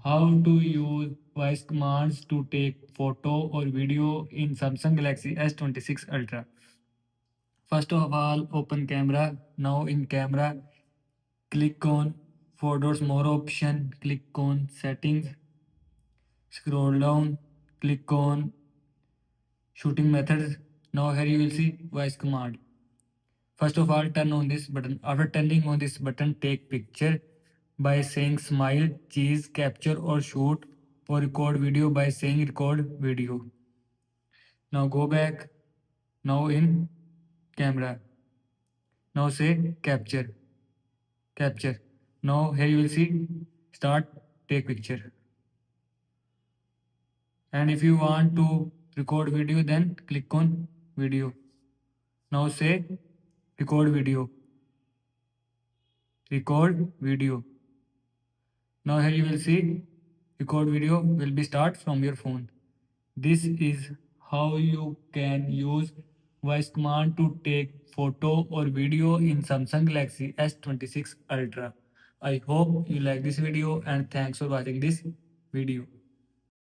how to use voice commands to take photo or video in Samsung Galaxy S26 Ultra. First of all, open camera. Now in camera, click on four dots more option, click on settings, scroll down, click on shooting methods. Now here you will see voice command. First of all, turn on this button. After turning on this button, take picture by saying smile, cheese, capture or shoot, or record video by saying record video. Now go back. Now in camera. Now say capture. Capture. Now here you will see start take picture. And if you want to record video, then click on video. Now say record video. Record video. Now here you will see record video will be start from your phone. This is how you can use voice command to take photo or video in Samsung Galaxy S26 Ultra. I hope you like this video and thanks for watching this video.